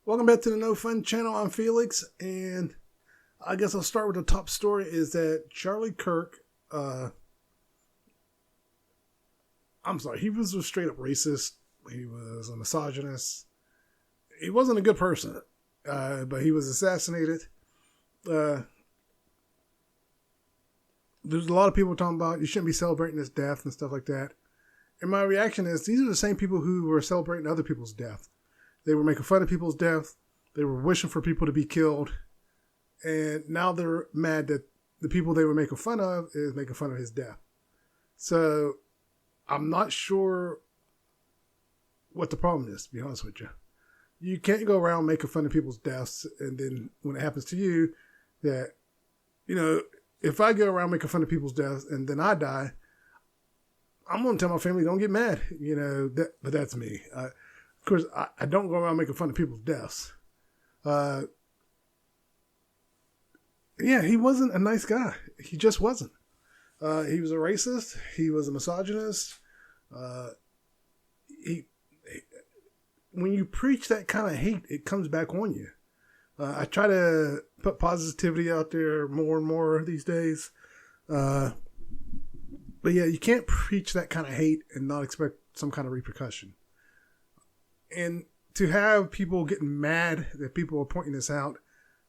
Welcome back to the No Fun channel. I'm Felix, and I guess I'll start with the top story is that Charlie Kirk, he was a straight up racist. He was a misogynist. He wasn't a good person, but he was assassinated. There's a lot of people talking about you shouldn't be celebrating his death and stuff like that. And my reaction is these are the same people who were celebrating other people's death. They were making fun of people's death. They were wishing for people to be killed. And now they're mad that the people they were making fun of is making fun of his death. So I'm not sure what the problem is, to be honest with you. You can't go around making fun of people's deaths. And then when it happens to you, that, if I go around making fun of people's deaths and then I die, I'm going to tell my family, don't get mad. But that's me. Of course, I don't go around making fun of people's deaths. He wasn't a nice guy. He just wasn't. He was a racist. He was a misogynist. When you preach that kind of hate, it comes back on you. I try to put positivity out there more and more these days. But yeah, you can't preach that kind of hate and not expect some kind of repercussion. And to have people getting mad that people are pointing this out,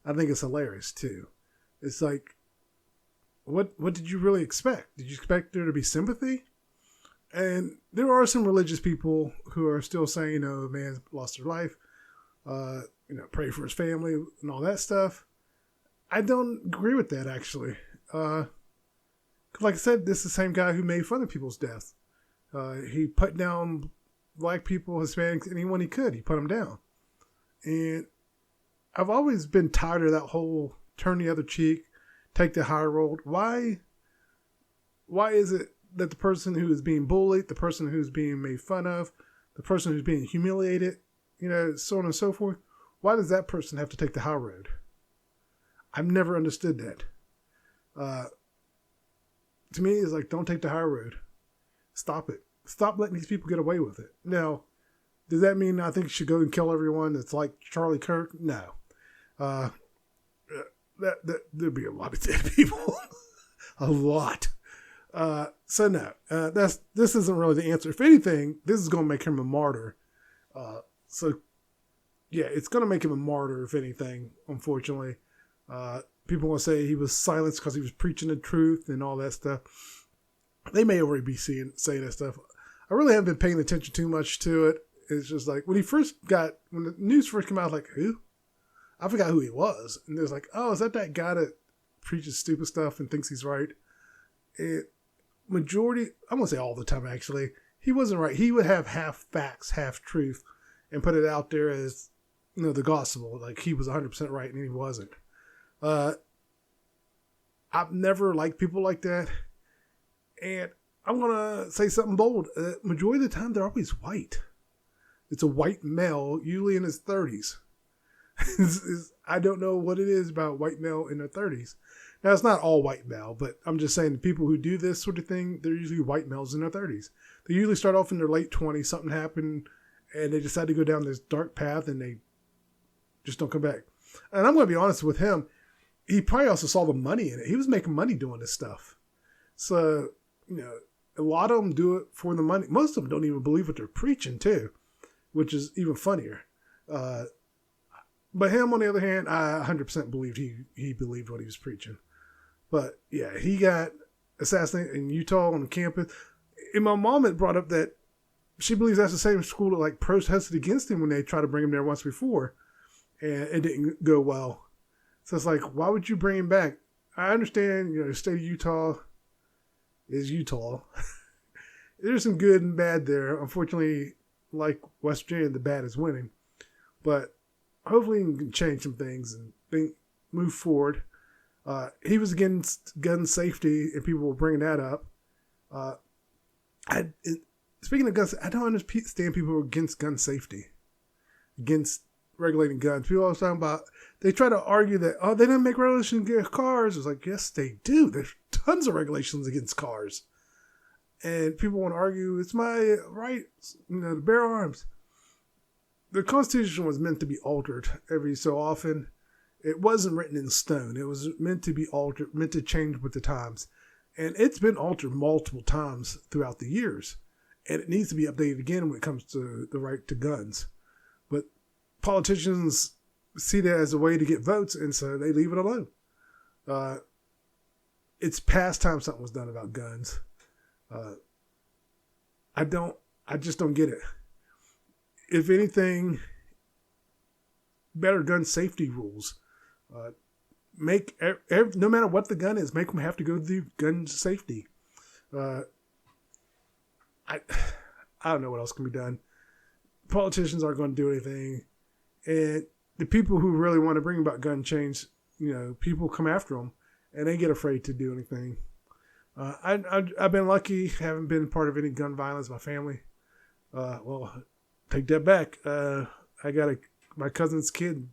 I think it's hilarious too. It's like, what did you really expect? Did you expect there to be sympathy? And there are some religious people who are still saying, a man lost their life, pray for his family and all that stuff. I don't agree with that, actually. Because like I said, this is the same guy who made fun of people's deaths. He put down Black people, Hispanics, anyone he could. He put them down. And I've always been tired of that whole turn the other cheek, take the high road. Why is it that the person who is being bullied, the person who's being made fun of, the person who's being humiliated, so on and so forth, why does that person have to take the high road? I've never understood that. To me, it's like, don't take the high road. Stop it. Stop letting these people get away with it. Now, does that mean I think you should go and kill everyone that's like Charlie Kirk? No. There'd be a lot of dead people. A lot. So no, this isn't really the answer. If anything, this is going to make him a martyr. So yeah, it's going to make him a martyr, if anything, unfortunately. People want to say he was silenced because he was preaching the truth and all that stuff. They may already be saying that stuff. I really haven't been paying attention too much to it. It's just like when the news first came out, I was like, who? I forgot who he was. And it was like, oh, is that guy that preaches stupid stuff and thinks he's right? Majority, I won't say all the time actually, he wasn't right. He would have half facts, half truth, and put it out there as, the gospel. Like he was 100% right and he wasn't. I've never liked people like that. And I'm going to say something bold. Majority of the time, they're always white. It's a white male, usually in his 30s. I don't know what it is about white male in their 30s. Now, it's not all white male, but I'm just saying the people who do this sort of thing, they're usually white males in their 30s. They usually start off in their late 20s. Something happened, and they decide to go down this dark path, and they just don't come back. And I'm going to be honest with him. He probably also saw the money in it. He was making money doing this stuff. So, a lot of them do it for the money. Most of them don't even believe what they're preaching too, which is even funnier. But him, on the other hand, I 100% believed he believed what he was preaching. But yeah, he got assassinated in Utah on campus. And my mom had brought up that she believes that's the same school that like protested against him when they tried to bring him there once before, and it didn't go well. So it's like, why would you bring him back? I understand, the state of Utah is Utah. There's some good and bad there. Unfortunately, like West Virginia, the bad is winning. But hopefully he can change some things and move forward. He was against gun safety, and people were bringing that up. Speaking of guns, I don't understand people who are against gun safety, against regulating guns. People always talking about, they try to argue that, they didn't make regulations against cars. It's like, yes, they do. There's tons of regulations against cars. And people want to argue, it's my right, to bear arms. the Constitution was meant to be altered every so often. It wasn't written in stone. It was meant to be altered, meant to change with the times. And it's been altered multiple times throughout the years. And it needs to be updated again when it comes to the right to guns. But politicians see that as a way to get votes, and so they leave it alone. It's past time something was done about guns. I just don't get it. If anything, better gun safety rules. Make no matter what the gun is, make them have to go through gun safety. I don't know what else can be done. Politicians aren't going to do anything, and the people who really want to bring about gun change, people come after them, and they get afraid to do anything. I've been lucky, haven't been part of any gun violence. My family, well, take that back. My cousin's kid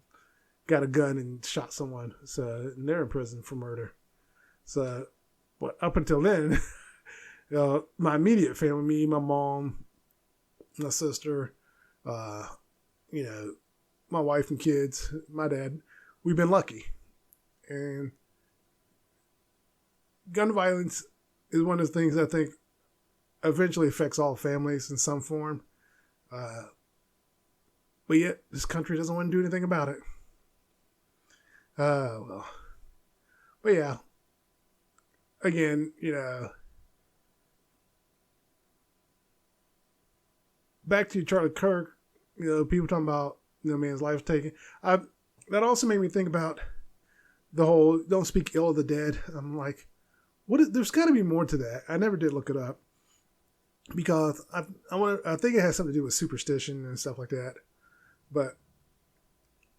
got a gun and shot someone, and they're in prison for murder. So, but up until then, my immediate family, me, my mom, my sister, my wife and kids, my dad, we've been lucky. And gun violence is one of the things I think eventually affects all families in some form. But yet, this country doesn't want to do anything about it. Well. But yeah. Again, back to Charlie Kirk, people talking about, man's life taken. That also made me think about the whole don't speak ill of the dead. I'm like, there's got to be more to that. I never did look it up because I think it has something to do with superstition and stuff like that. But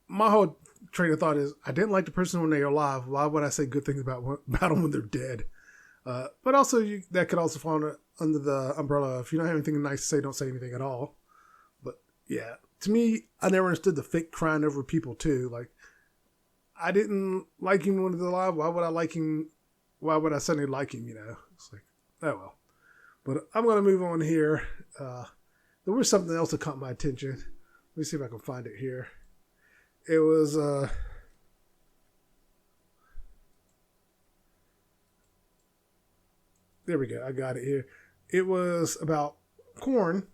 my whole train of thought is I didn't like the person when they're alive. Why would I say good things about them when they're dead? But also that could also fall under the umbrella of if you don't have anything nice to say, don't say anything at all. But yeah, to me, I never understood the fake crying over people too. Like, I didn't like him when he was alive. Why would I like him? Why would I suddenly like him? It's like, oh well. But I'm going to move on here. There was something else that caught my attention. Let me see if I can find it here. It was, there we go. I got it here. It was about corn.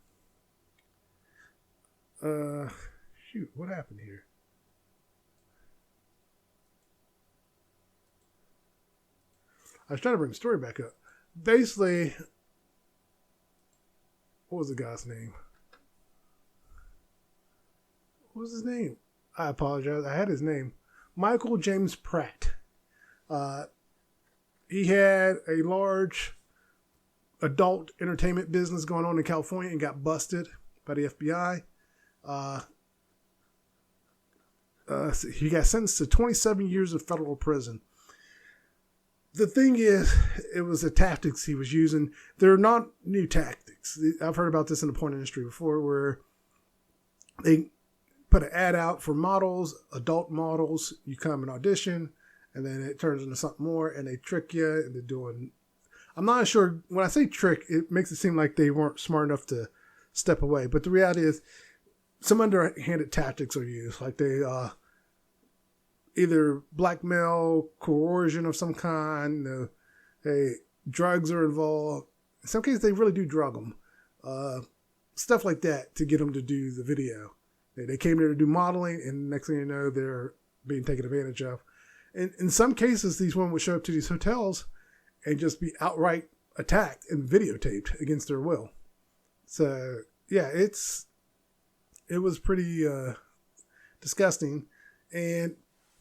Shoot, what happened here? I was trying to bring the story back up. Basically, what was the guy's name? What was his name? I apologize. I had his name. Michael James Pratt. He had a large adult entertainment business going on in California and got busted by the FBI. He got sentenced to 27 years of federal prison. The thing is, it was the tactics he was using. They're not new tactics. I've heard about this in the porn industry before, where they put an ad out for models, adult models. You come and audition, and then it turns into something more, and they trick you, and they're doing... I'm not sure. When I say trick, it makes it seem like they weren't smart enough to step away. But the reality is, some underhanded tactics are used. Like they either blackmail, coercion of some kind. Drugs are involved. In some cases, they really do drug them. Stuff like that to get them to do the video. They came there to do modeling, and next thing you know, they're being taken advantage of. And in some cases, these women would show up to these hotels and just be outright attacked and videotaped against their will. So, yeah, it was pretty disgusting. And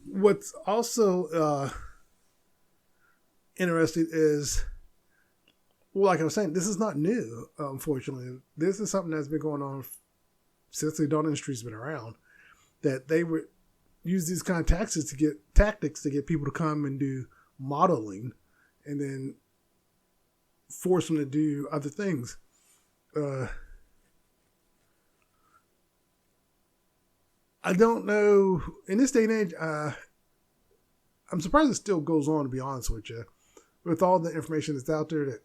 what's also interesting is, well, like I was saying, this is not new, unfortunately. This is something that's been going on since the adult industry's been around, that they would use these kind of tactics to get people to come and do modeling and then force them to do other things. I don't know. In this day and age, I'm surprised it still goes on, to be honest with you. With all the information that's out there, that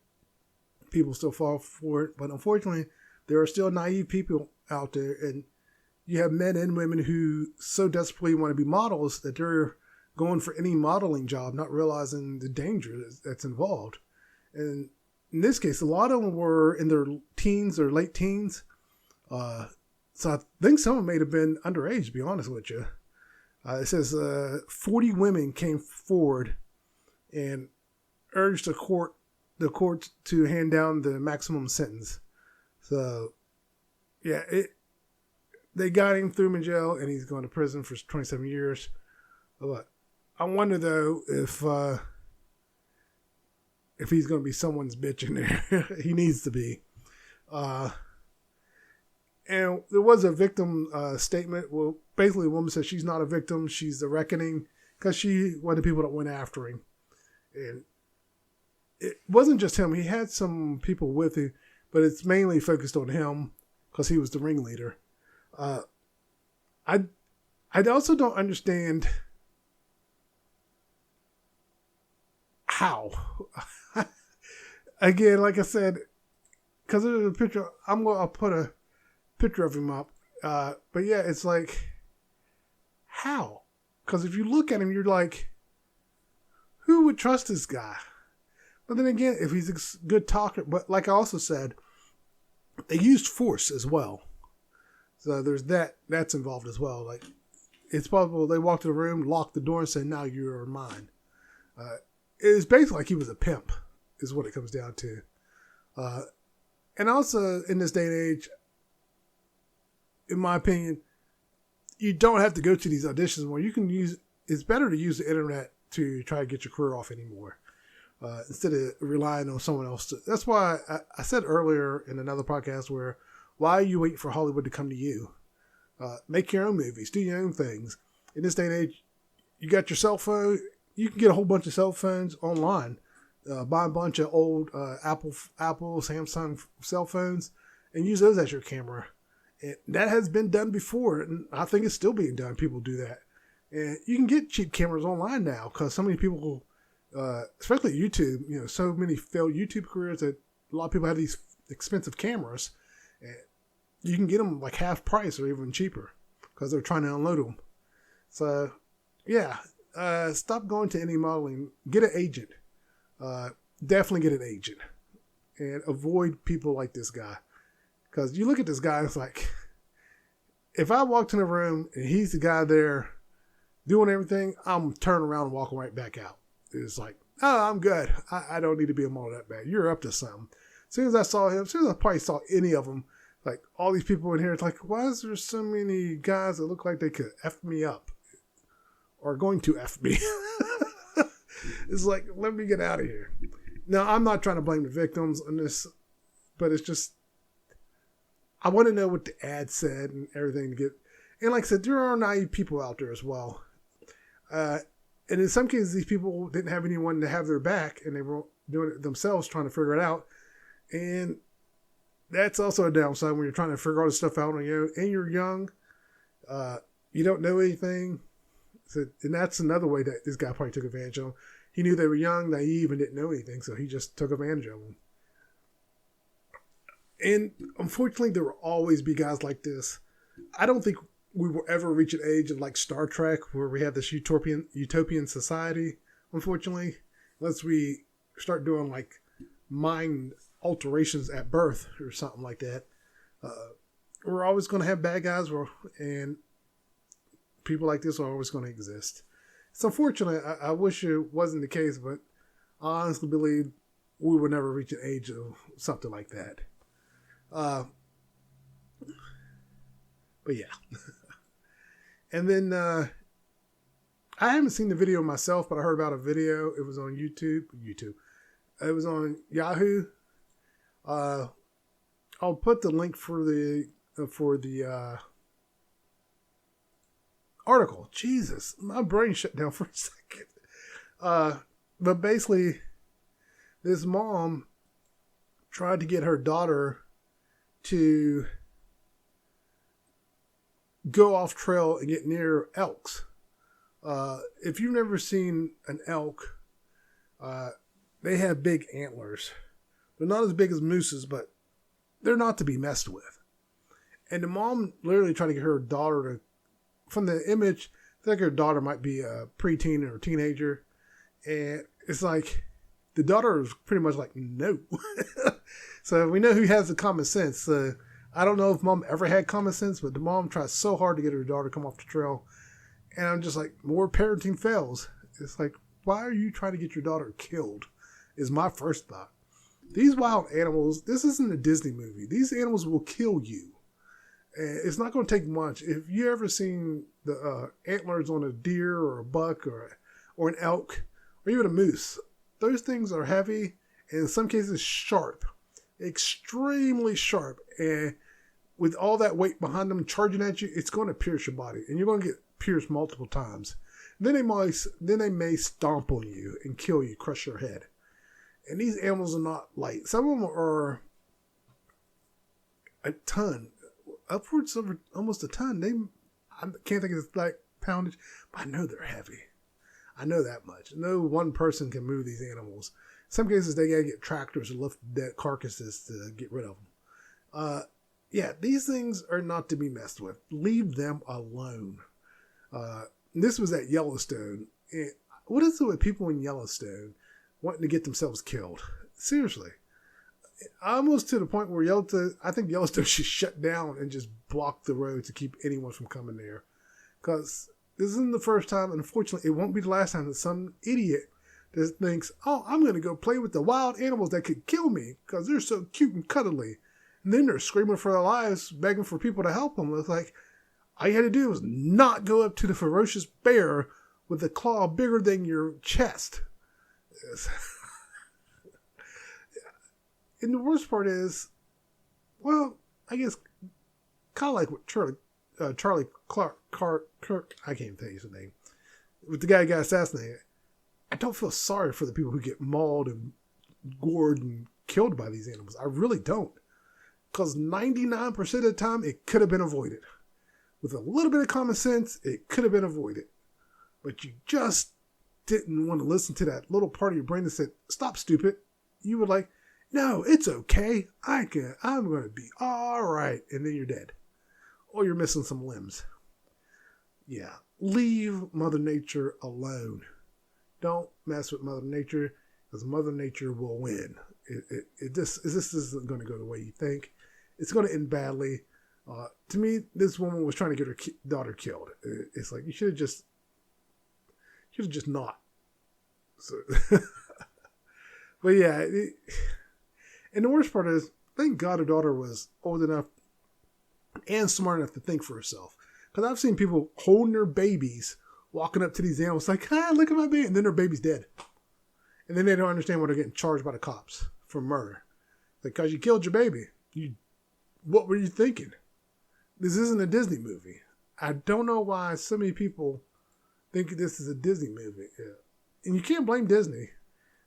people still fall for it. But unfortunately, there are still naive people out there. And you have men and women who so desperately want to be models that they're going for any modeling job, not realizing the danger that's involved. And in this case, a lot of them were in their teens or late teens. So I think some of them may have been underage, to be honest with you. It says 40 women came forward and urged the court to hand down the maximum sentence. So, yeah, they got him, threw him in jail, and he's going to prison for 27 years. But I wonder, though, if he's going to be someone's bitch in there. He needs to be. And there was a victim statement. Well, basically, a woman said she's not a victim. She's the reckoning because she one of the people that went after him. And it wasn't just him. He had some people with him, but it's mainly focused on him because he was the ringleader. I also don't understand how. Again, like I said, because there's a picture. I'll put a picture of him up. But yeah, it's like, how? Because if you look at him, you're like, who would trust this guy? But then again, if he's a good talker, but like I also said, they used force as well. So there's that's involved as well. Like, it's possible they walked to the room, locked the door, and said, now you're mine. It's basically like he was a pimp, is what it comes down to. And also, in this day and age, in my opinion, you don't have to go to these auditions anymore. You can it's better to use the internet to try to get your career off anymore. Instead of relying on someone else. That's why I said earlier in another podcast why are you waiting for Hollywood to come to you? Make your own movies, do your own things. In this day and age, you got your cell phone. You can get a whole bunch of cell phones online. Buy a bunch of old Apple, Samsung cell phones and use those as your camera. And that has been done before, and I think it's still being done. People do that. And you can get cheap cameras online now because so many people, especially YouTube, so many failed YouTube careers that a lot of people have these expensive cameras. And you can get them like half price or even cheaper because they're trying to unload them. So, yeah, stop going to any modeling. Get an agent. Definitely get an agent. And avoid people like this guy. Because you look at this guy, it's like, if I walked in a room and he's the guy there doing everything, I'm turning around and walking right back out. It's like, oh, I'm good. I don't need to be a model that bad. You're up to something. As soon as I saw him, as soon as I probably saw any of them, like all these people in here, it's like, why is there so many guys that look like they could F me up or going to F me? It's like, let me get out of here. Now, I'm not trying to blame the victims on this, but it's just, I want to know what the ad said and everything to get. And like I said, there are naive people out there as well. And in some cases, these people didn't have anyone to have their back and they were doing it themselves, trying to figure it out. And that's also a downside when you're trying to figure all this stuff out on your own and you're young. You don't know anything. So, and that's another way that this guy probably took advantage of them. He knew they were young, naive, and didn't know anything, so he just took advantage of them. And unfortunately, there will always be guys like this. I don't think we will ever reach an age of like Star Trek where we have this utopian society, unfortunately, unless we start doing like mind alterations at birth or something like that. We're always going to have bad guys, and people like this are always going to exist. It's unfortunate. I wish it wasn't the case, but I honestly believe we will never reach an age of something like that. But yeah. And then I haven't seen the video myself, but I heard about a video. It was on YouTube. It was on Yahoo. I'll put the link for the article. Jesus, my brain shut down for a second. But basically, this mom tried to get her daughter to go off trail and get near elks. If you've never seen an elk, they have big antlers. They're not as big as mooses, but they're not to be messed with. And the mom literally trying to get her daughter to, from the image, I think her daughter might be a preteen or a teenager. And it's like, the daughter is pretty much like, no. So we know who has the common sense. I don't know if mom ever had common sense, but the mom tries so hard to get her daughter to come off the trail. And I'm just like, more parenting fails. It's like, why are you trying to get your daughter killed? Is my first thought. These wild animals, this isn't a Disney movie. These animals will kill you. And it's not going to take much. If you ever seen the antlers on a deer or a buck or an elk or even a moose, those things are heavy and in some cases sharp, extremely sharp. And with all that weight behind them charging at you, it's going to pierce your body and you're going to get pierced multiple times. Then they may stomp on you and kill you, crush your head. And these animals are not light. Some of them are a ton, upwards of almost a ton. I can't think of the like poundage, but I know they're heavy. I know that much. No one person can move these animals. In some cases, they gotta get tractors to lift dead carcasses to get rid of them. Yeah, these things are not to be messed with. Leave them alone. This was at Yellowstone. What is it with people in Yellowstone wanting to get themselves killed? Seriously. Almost to the point where I think Yellowstone should shut down and just block the road to keep anyone from coming there. Because this isn't the first time, and unfortunately, it won't be the last time that some idiot just thinks, oh, I'm going to go play with the wild animals that could kill me because they're so cute and cuddly. And then they're screaming for their lives, begging for people to help them. It's like, all you had to do was not go up to the ferocious bear with a claw bigger than your chest. And the worst part is, well, I guess kind of like what Charlie Kirk, I can't tell you his name, with the guy who got assassinated. I don't feel sorry for the people who get mauled and gored and killed by these animals. I really don't. Because 99% of the time, it could have been avoided. With a little bit of common sense, it could have been avoided. But you just didn't want to listen to that little part of your brain that said, stop, stupid. You were like, no, it's okay. I'm going to be all right. And then you're dead. Or you're missing some limbs. Yeah. Leave Mother Nature alone. Don't mess with Mother Nature because Mother Nature will win. This isn't going to go the way you think. It's going to end badly. To me, this woman was trying to get her daughter killed. It's like, you should have just not. So, but yeah, and the worst part is, thank God her daughter was old enough and smart enough to think for herself. Because I've seen people holding their babies, walking up to these animals like, hi, look at my baby. And then their baby's dead. And then they don't understand why they're getting charged by the cops for murder. Because you killed your baby. What were you thinking? This isn't a Disney movie. I don't know why so many people think this is a Disney movie. Yeah. And you can't blame Disney.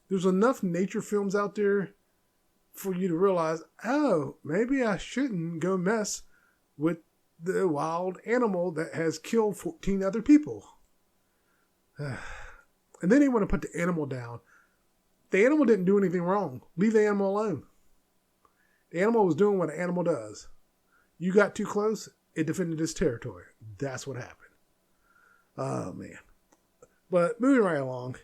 There's enough nature films out there for you to realize, oh, maybe I shouldn't go mess with the wild animal that has killed 14 other people. And then they want to put the animal down. The animal didn't do anything wrong. Leave the animal alone. The animal was doing what an animal does. You got too close, it defended its territory. That's what happened. Oh, man. But moving right along,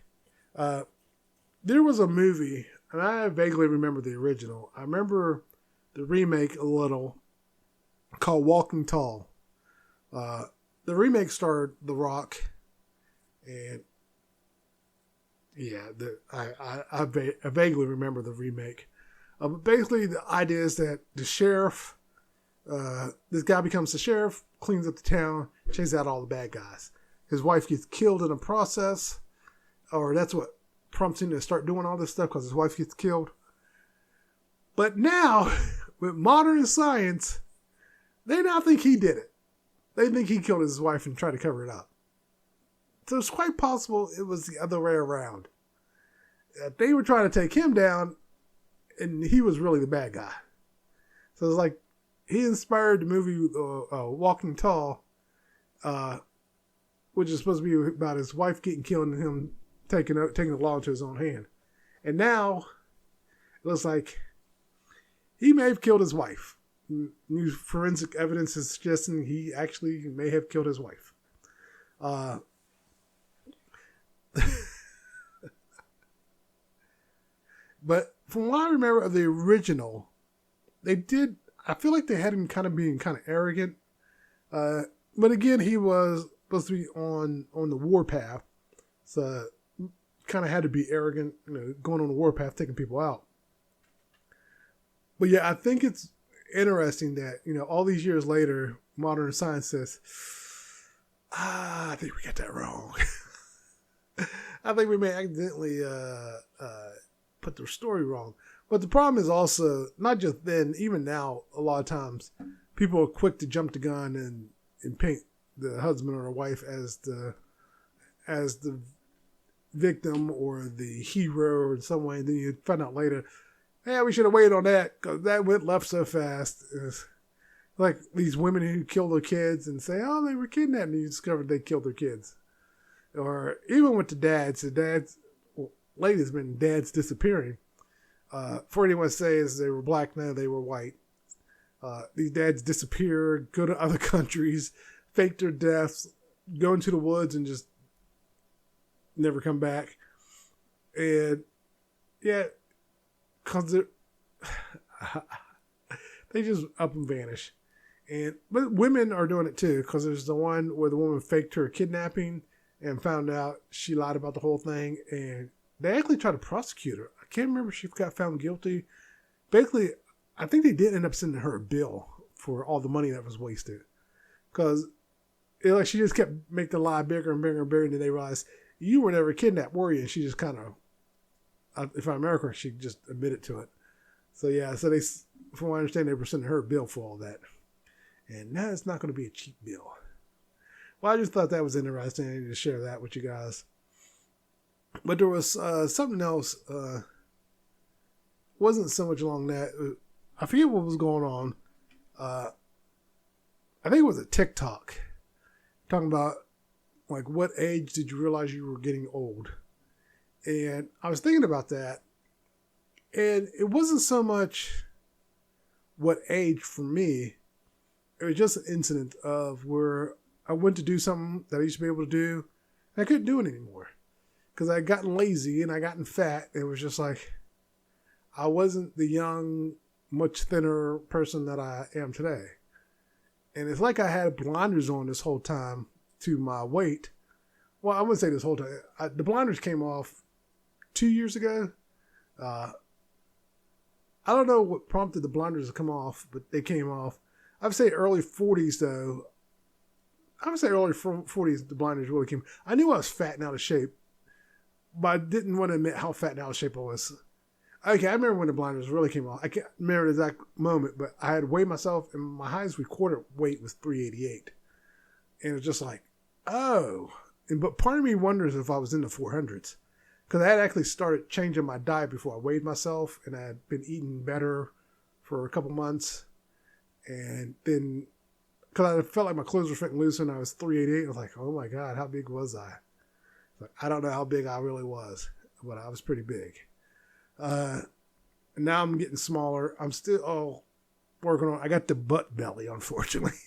there was a movie, and I vaguely remember the original. I remember the remake a little, called Walking Tall. The remake starred The Rock, and yeah, I vaguely remember the remake. But basically, the idea is that the sheriff, this guy becomes the sheriff, cleans up the town, chases out all the bad guys. His wife gets killed in the process, or that's what prompts him to start doing all this stuff because his wife gets killed. But now, with modern science, they now think he did it. They think he killed his wife and tried to cover it up. So it's quite possible it was the other way around. They were trying to take him down, and he was really the bad guy. So it's like he inspired the movie Walking Tall, which is supposed to be about his wife getting killed and him taking the law into his own hand. And now it looks like he may have killed his wife. new forensic evidence is suggesting he actually may have killed his wife. But from what I remember of the original, I feel like they had him kind of being kind of arrogant. But again, he was supposed to be on the warpath. So kind of had to be arrogant, going on the warpath, taking people out. But yeah, I think it's interesting that, all these years later, modern science says, I think we got that wrong. I think we may accidentally put the story wrong. But the problem is also, not just then, even now, a lot of times, people are quick to jump the gun and paint the husband or the wife as the victim or the hero in some way. And then you find out later, hey, we should have waited on that because that went left so fast. It's like these women who kill their kids and say, oh, they were kidnapped, and you discovered they killed their kids. Or even with lately it's been dads disappearing. For anyone says they were black, no, they were white. These dads disappear, go to other countries, fake their deaths, go into the woods and just never come back. And yeah, because they just up and vanish. But women are doing it too, because there's the one where the woman faked her kidnapping and found out she lied about the whole thing, and they actually tried to prosecute her. I can't remember if she got found guilty. Basically, I think they did end up sending her a bill for all the money that was wasted. Because she just kept making the lie bigger and bigger and bigger, and then they realized, you were never kidnapped, were you? And she just kind of, if I remember correctly, she just admitted to it. So yeah, so they, from what I understand, they were sending her a bill for all that. And now it's not going to be a cheap bill. Well, I just thought that was interesting. I needed to share that with you guys. But there was something else. Wasn't so much along that. I forget what was going on. I think it was a TikTok. Talking about, like, what age did you realize you were getting old? And I was thinking about that. And it wasn't so much what age for me. It was just an incident of where I went to do something that I used to be able to do, and I couldn't do it anymore. Because I had gotten lazy and I gotten fat. It was just like, I wasn't the young, much thinner person that I am today. And it's like I had blinders on this whole time to my weight. Well, I wouldn't say this whole time. The blinders came off 2 years ago. I don't know what prompted the blinders to come off, but they came off. I would say early 40s, though. I would say early 40s, the blinders really came. I knew I was fat and out of shape, but I didn't want to admit how fat and out of shape I was. Okay, I remember when the blinders really came off. I can't remember the exact moment, but I had weighed myself, and my highest recorded weight was 388. And it was just like, oh. But part of me wonders if I was in the 400s. Because I had actually started changing my diet before I weighed myself, and I had been eating better for a couple months. And then, because I felt like my clothes were fitting looser, and I was 388, I was like, oh my God, how big was I? Like, I don't know how big I really was, but I was pretty big. Now I'm getting smaller. I'm still working on, I got the butt belly, unfortunately.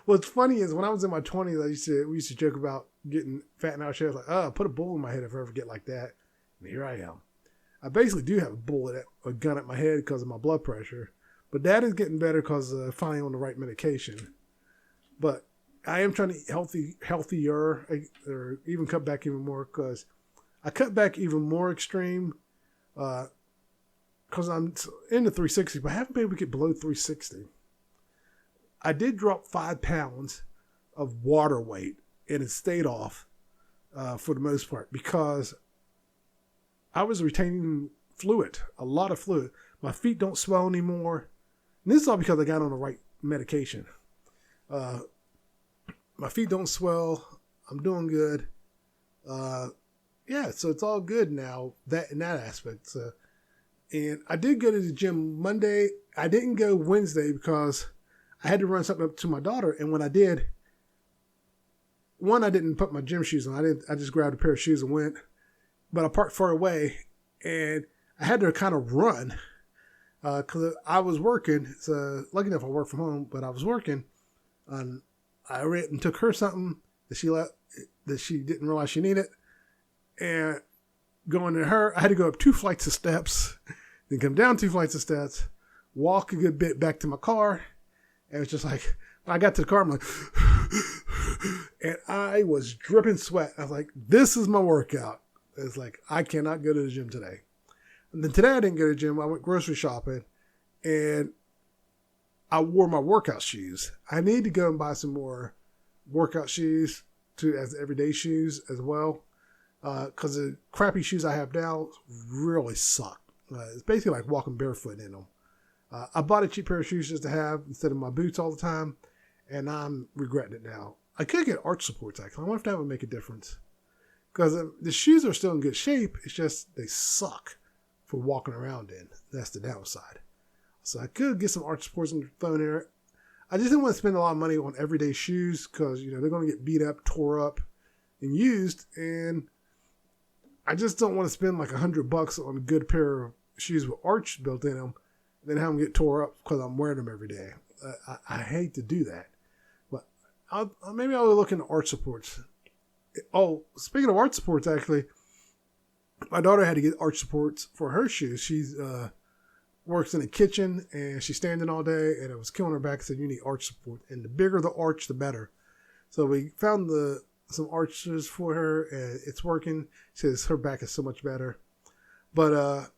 What's funny is when I was in my 20s, we used to joke about getting fat and out of shape. Like, oh, put a bullet in my head if I ever get like that. And here I am. I basically do have a gun at my head because of my blood pressure. But that is getting better because finally on the right medication. But I am trying to eat healthier, or even cut back even more, because I cut back even more extreme because I'm in the 360, but I haven't been able to get below 360. I did drop 5 pounds of water weight, and it stayed off for the most part because I was retaining fluid, a lot of fluid. My feet don't swell anymore. And this is all because I got on the right medication. My feet don't swell. I'm doing good. Yeah, so it's all good now, in that aspect. So, and I did go to the gym Monday. I didn't go Wednesday because I had to run something up to my daughter. And when I did, I didn't put my gym shoes on. I just grabbed a pair of shoes and went. But I parked far away, and I had to kind of run. Because I was working. So lucky enough I worked from home, but I was working. And I went and took her something that she didn't realize she needed. And going to her, I had to go up 2 flights of steps, then come down 2 flights of steps, walk a good bit back to my car. And it was just like, when I got to the car, I'm like, and I was dripping sweat. I was like, this is my workout. It's like, I cannot go to the gym today. And then today I didn't go to the gym. I went grocery shopping and I wore my workout shoes. I need to go and buy some more workout shoes as everyday shoes as well. Because the crappy shoes I have now really suck. It's basically like walking barefoot in them. I bought a cheap pair of shoes just to have instead of my boots all the time, and I'm regretting it now. I could get arch supports, actually. I wonder if that would make a difference. Because the shoes are still in good shape, it's just they suck for walking around in. That's the downside. So I could get some arch supports and throw in there. I just didn't want to spend a lot of money on everyday shoes because, they're going to get beat up, tore up, and used, and I just don't want to spend like $100 on a good pair of shoes with arch built in them, and then have them get tore up because I'm wearing them every day. I hate to do that, but maybe I'll look into arch supports. Oh, speaking of arch supports, actually, my daughter had to get arch supports for her shoes. She's works in a kitchen and she's standing all day, and it was killing her back. Said you need arch support, and the bigger the arch, the better. So we found some arches for her, and it's working. She says her back is so much better. But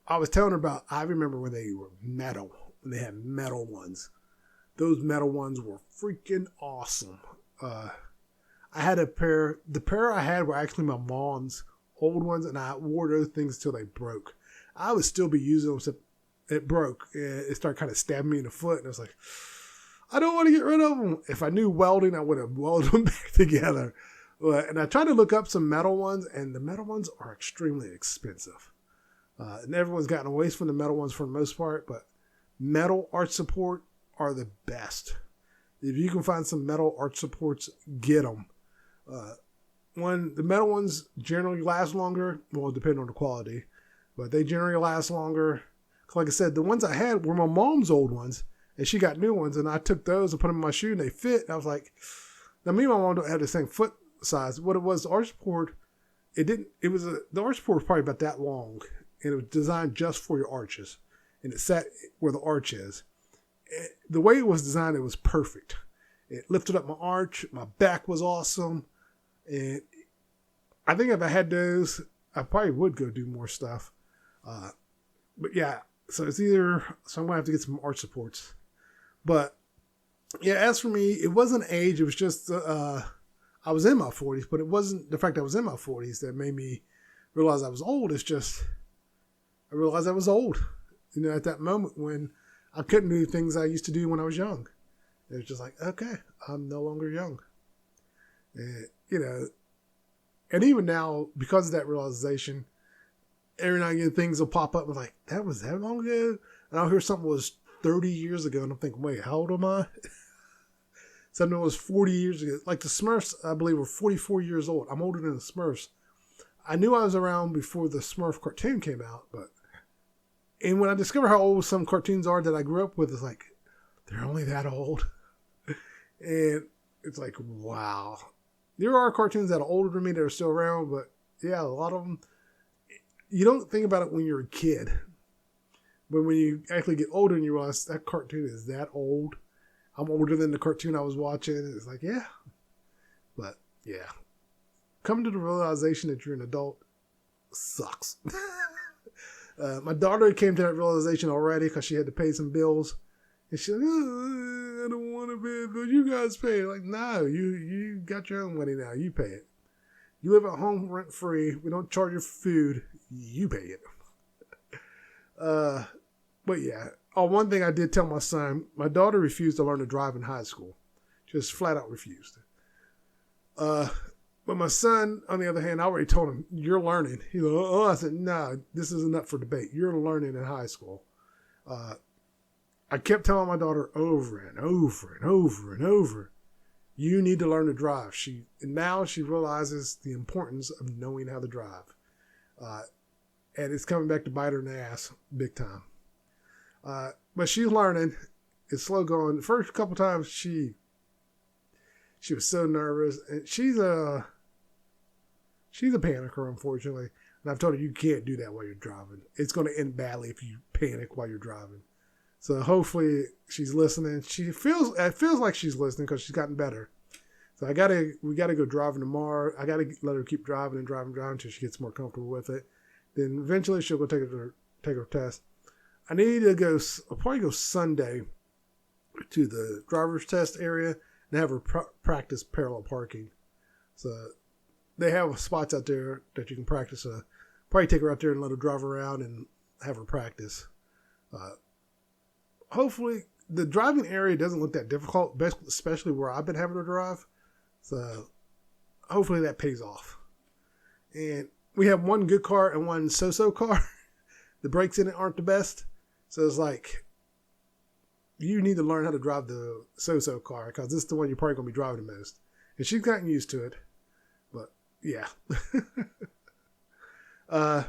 I was telling her about, I remember when they were metal, when they had metal ones. Those metal ones were freaking awesome. I had a pair, the pair I had were actually my mom's old ones, and I wore those things until they broke. I would still be using them except it broke, and it started kind of stabbing me in the foot, and I was like, I don't want to get rid of them. If I knew welding, I would have welded them back together. And I tried to look up some metal ones, and the metal ones are extremely expensive. And everyone's gotten away from the metal ones for the most part, but metal arch support are the best. If you can find some metal arch supports, get them. When the metal ones generally last longer, well, depending on the quality, but they generally last longer. Like I said, the ones I had were my mom's old ones, and she got new ones, and I took those and put them in my shoe, and they fit. And I was like, now me and my mom don't have the same foot size. What it was, the arch support, the arch support was probably about that long, and it was designed just for your arches, and it sat where the arch is. The way it was designed, it was perfect. It lifted up my arch. My back was awesome. And I think if I had those, I probably would go do more stuff. But yeah, so I'm going to have to get some arch supports. But yeah, as for me, it wasn't age. It was just, I was in my 40s, but it wasn't the fact I was in my 40s that made me realize I was old. It's just, I realized I was old, at that moment when I couldn't do things I used to do when I was young. It was just like, okay, I'm no longer young. And, and even now, because of that realization, every now and again things will pop up and like, that was that long ago? And I'll hear something was 30 years ago, and I'm thinking, wait, how old am I? Something was 40 years ago. Like the Smurfs, I believe, were 44 years old. I'm older than the Smurfs. I knew I was around before the Smurf cartoon came out, and when I discover how old some cartoons are that I grew up with, it's like, they're only that old. And it's like, wow. There are cartoons that are older than me that are still around, but yeah, a lot of them, you don't think about it when you're a kid. But when you actually get older and you realize that cartoon is that old, I'm older than the cartoon I was watching. It's like, yeah. But yeah, coming to the realization that you're an adult sucks. My daughter came to that realization already because she had to pay some bills. And she's like, oh, I don't want to pay it, but you guys pay it. Like, no, you got your own money now. You pay it. You live at home rent free. We don't charge you for food. You pay it. But yeah. Oh, one thing I did tell my son, my daughter refused to learn to drive in high school. Just flat out refused. But my son, on the other hand, I already told him, you're learning. He's like, oh, I said, no, this isn't up for debate. You're learning in high school. I kept telling my daughter over and over and over and over, you need to learn to drive. Now she realizes the importance of knowing how to drive. and it's coming back to bite her in the ass big time. But she's learning. It's slow going. The first couple times she was so nervous, and she's a panicker, unfortunately. And I've told her you can't do that while you're driving. It's going to end badly if you panic while you're driving. So hopefully she's listening. It feels like she's listening because she's gotten better. So we gotta go driving tomorrow. I gotta let her keep driving until she gets more comfortable with it. Then eventually she'll go take her test. I need to go. I'll probably go Sunday to the driver's test area and have her practice parallel parking. So they have spots out there that you can practice. Probably take her out there and let her drive around and have her practice. Hopefully, the driving area doesn't look that difficult, especially where I've been having her drive. So hopefully that pays off. And we have one good car and one so-so car. The brakes in it aren't the best. So it's like, you need to learn how to drive the so-so car because this is the one you're probably going to be driving the most. And she's gotten used to it. But yeah. But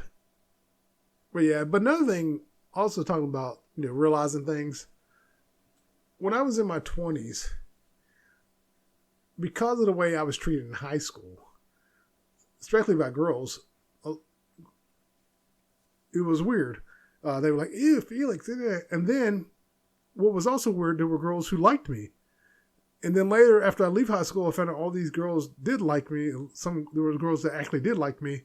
another thing, also talking about, realizing things. When I was in my 20s, because of the way I was treated in high school, especially by girls, it was weird. They were like, ew, Felix. And then what was also weird, there were girls who liked me. And then later, after I leave high school, I found out all these girls did like me. There were girls that actually did like me,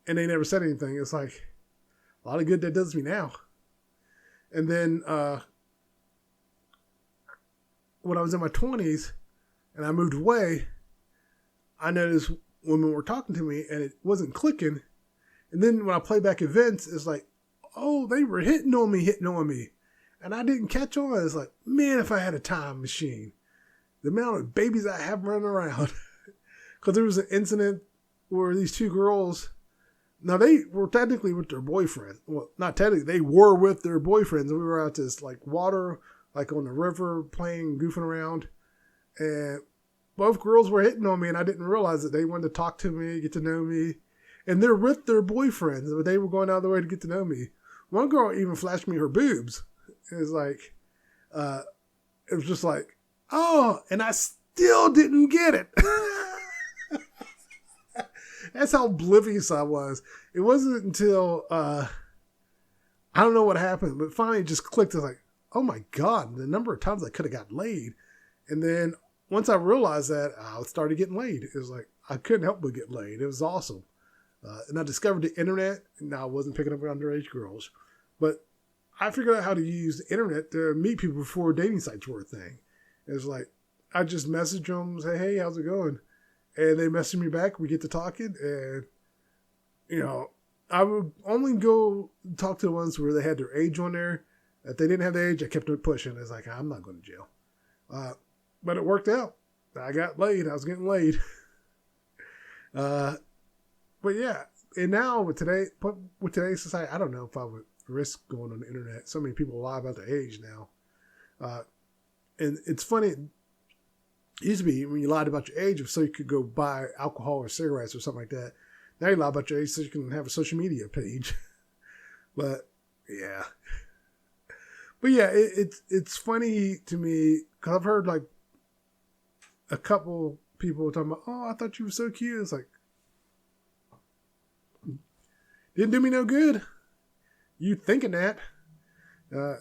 and they never said anything. It's like, a lot of good that does me now. And then when I was in my 20s and I moved away, I noticed women were talking to me and it wasn't clicking. And then when I play back events, it's like, oh, they were hitting on me. And I didn't catch on. It's like, man, if I had a time machine, the amount of babies I have running around. Because there was an incident where these two girls, now they were technically with their boyfriend. Well, not technically, they were with their boyfriends. We were out this water, on the river, playing, goofing around. And both girls were hitting on me, and I didn't realize that they wanted to talk to me, get to know me. And they're with their boyfriends, but they were going out of the way to get to know me. One girl even flashed me her boobs. It was just like, oh, and I still didn't get it. That's how oblivious I was. It wasn't until, I don't know what happened, but finally it just clicked. I was like, oh my God, the number of times I could have got laid. And then once I realized that, I started getting laid. It was like, I couldn't help but get laid. It was awesome. And I discovered the internet, and now I wasn't picking up underage girls. But I figured out how to use the internet to meet people before dating sites were a thing. It was like, I just message them, say, hey, how's it going? And they message me back. We get to talking. And, I would only go talk to the ones where they had their age on there. If they didn't have the age, I kept it pushing. It's like, I'm not going to jail. But it worked out. I got laid. I was getting laid. But yeah. And now with today's society, I don't know if I would risk going on the internet. So many people lie about their age now. And it's funny. It used to be when you lied about your age so you could go buy alcohol or cigarettes or something like that. Now you lie about your age so you can have a social media page. But yeah. But yeah, it's funny to me because I've heard a couple people talking about, oh, I thought you were so cute. It's like, didn't do me no good. You thinking that. I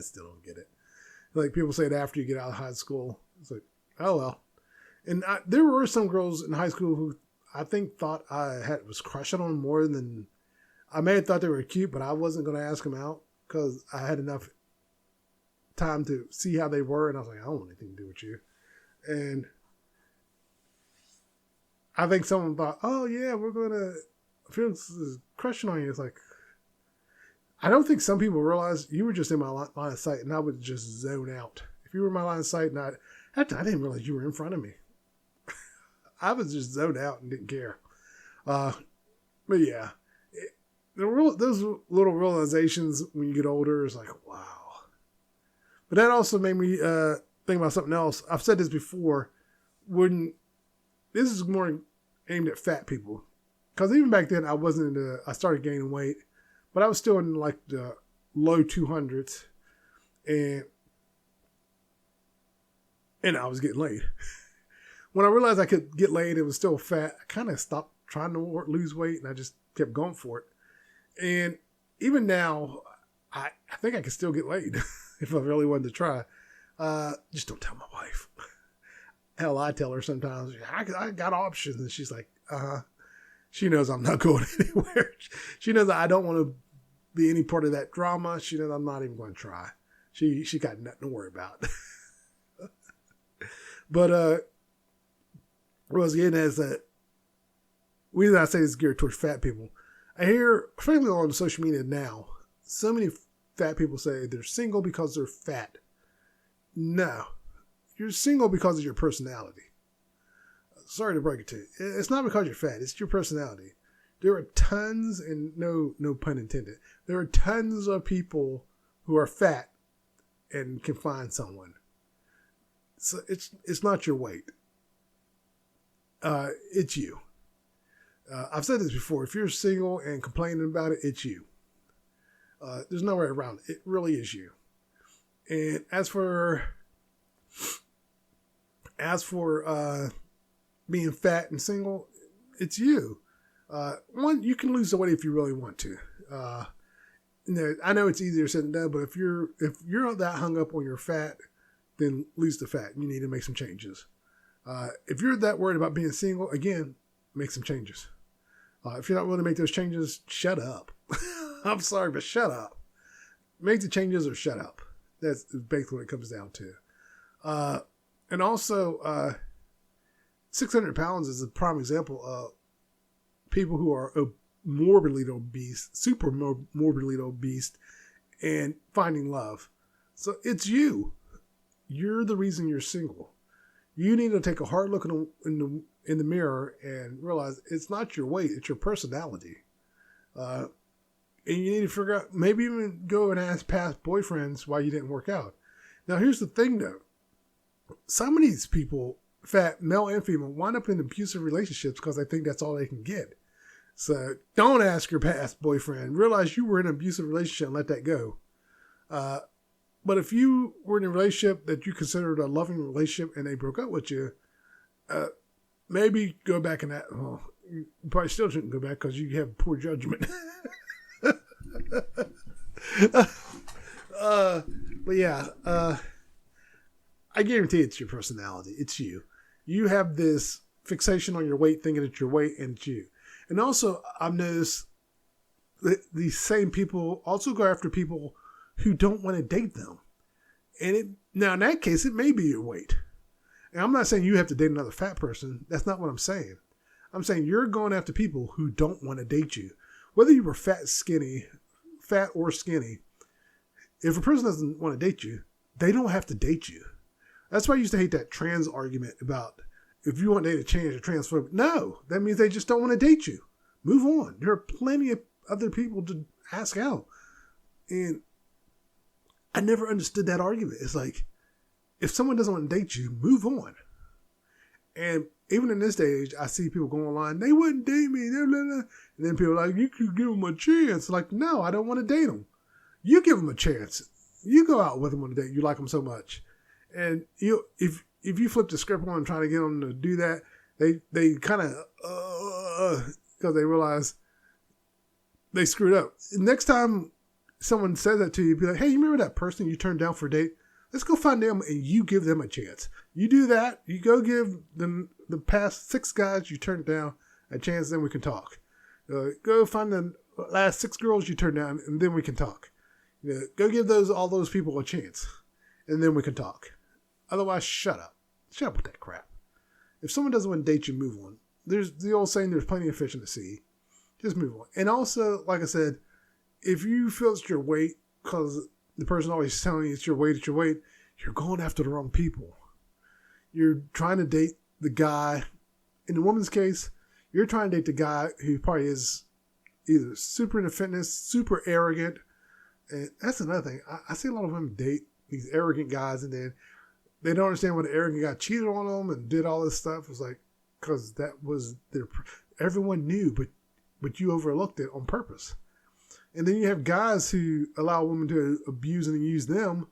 still don't get it. Like people say it after you get out of high school. It's like, oh well. And there were some girls in high school who I think thought was crushing on more than I may have thought they were cute, but I wasn't going to ask them out because I had enough time to see how they were, and I was like, I don't want anything to do with you. And I think someone thought, oh yeah, we're going to Felix is crushing on you. It's like, I don't think some people realize you were just in my line of sight and I would just zone out. If you were in my line of sight and I didn't realize you were in front of me. I was just zoned out and didn't care. But yeah, those little realizations when you get older is like, wow. But that also made me think about something else. I've said this before. This is more aimed at fat people. Because even back then, I started gaining weight, but I was still in like the low 200s, and I was getting laid. When I realized I could get laid and was still fat, I kind of stopped trying to lose weight, and I just kept going for it. And even now, I think I can still get laid if I really wanted to try. Just don't tell my wife. Hell, I tell her sometimes, I got options, and she's like, She knows I'm not going anywhere. She knows I don't want to be any part of that drama. She knows I'm not even going to try. She got nothing to worry about. But what I was getting at is that the reason I say this is geared towards fat people. I hear, frankly, on social media now, so many fat people say they're single because they're fat. No. You're single because of your personality. Sorry to break it to you. It's not because you're fat. It's your personality. There are tons, and no pun intended, there are tons of people who are fat and can find someone. So it's not your weight. It's you. I've said this before. If you're single and complaining about it, it's you. There's no way around it. It really is you. And as for being fat and single, it's you. One, you can lose the weight if you really want to. I know it's easier said than done, but if you're that hung up on your fat, then lose the fat. You need to make some changes. If you're that worried about being single, again, make some changes. If you're not willing to make those changes, shut up. I'm sorry, but shut up. Make the changes or shut up. That's basically what it comes down to. And also, 600 pounds is a prime example of people who are morbidly obese, super morbidly obese, and finding love. So it's you. You're the reason you're single. You need to take a hard look in the mirror and realize it's not your weight, it's your personality. And you need to figure out, maybe even go and ask past boyfriends why you didn't work out. Now, here's the thing, though. Some of these people, fat, male and female, wind up in abusive relationships because they think that's all they can get. So don't ask your past boyfriend. Realize you were in an abusive relationship and let that go. But if you were in a relationship that you considered a loving relationship and they broke up with you, maybe go back and that. Well, you probably still shouldn't go back because you have poor judgment. But yeah, I guarantee it's your personality. It's you. You have this fixation on your weight, thinking it's your weight, and it's you. And also, I've noticed that these same people also go after people who don't want to date them. And now in that case, it may be your weight. And I'm not saying you have to date another fat person. That's not what I'm saying. I'm saying you're going after people who don't want to date you. Whether you were fat or skinny, if a person doesn't want to date you, they don't have to date you. That's why I used to hate that trans argument about if you want to date a trans or transphobic. No, that means they just don't want to date you. Move on. There are plenty of other people to ask out. And I never understood that argument. It's like, if someone doesn't want to date you, move on. And even in this day and age, I see people go online, they wouldn't date me. Blah, blah, blah. And then people are like, you could give them a chance. Like, no, I don't want to date them. You give them a chance. You go out with them on a date. You like them so much. And if you flip the script on trying to get them to do that, they kind of, because they realize they screwed up. Next time someone says that to you, be like, hey, you remember that person you turned down for a date? Let's go find them and you give them a chance. You do that. You go give them the past 6 guys you turned down a chance, then we can talk. Go find the last 6 girls you turned down, and then we can talk. Go give all those people a chance, and then we can talk. Otherwise, shut up. Shut up with that crap. If someone doesn't want to date you, move on. There's the old saying, there's plenty of fish in the sea. Just move on. And also, like I said, if you feel it's your weight, because the person always telling you it's your weight, you're going after the wrong people. You're trying to date the guy. In the woman's case, you're trying to date the guy who probably is either super into fitness, super arrogant. And that's another thing. I see a lot of women date these arrogant guys, and then they don't understand when the arrogant guy cheated on them and did all this stuff. It's like, because that was their. Everyone knew, but you overlooked it on purpose. And then you have guys who allow women to abuse and use them,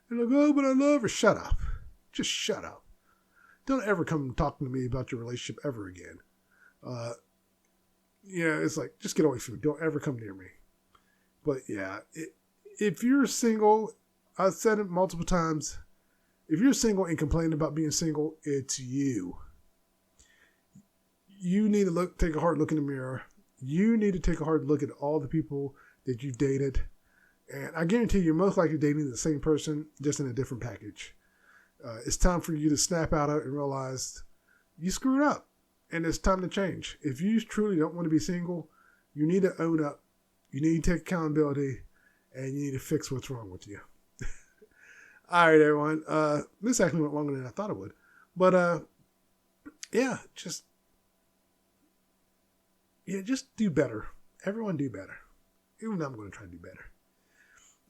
and like, oh, but I love her. Shut up, just shut up. Don't ever come talking to me about your relationship ever again. It's like, just get away from me. Don't ever come near me. But yeah, if you're single, I've said it multiple times. If you're single and complaining about being single, it's you. You need to take a hard look in the mirror. You need to take a hard look at all the people that you've dated. And I guarantee you're most likely dating the same person, just in a different package. It's time for you to snap out of it and realize you screwed up. And it's time to change. If you truly don't want to be single, you need to own up. You need to take accountability. And you need to fix what's wrong with you. All right, everyone. This actually went longer than I thought it would. But, just do better. Everyone do better. Even though I'm going to try to do better.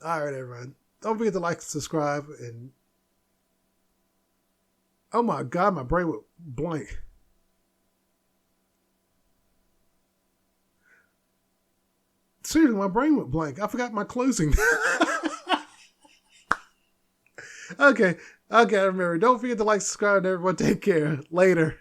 All right, everyone. Don't forget to like and subscribe. And oh my God, my brain went blank. Seriously, my brain went blank. I forgot my closing. Okay, remember. Don't forget to like, subscribe, and everyone take care. Later.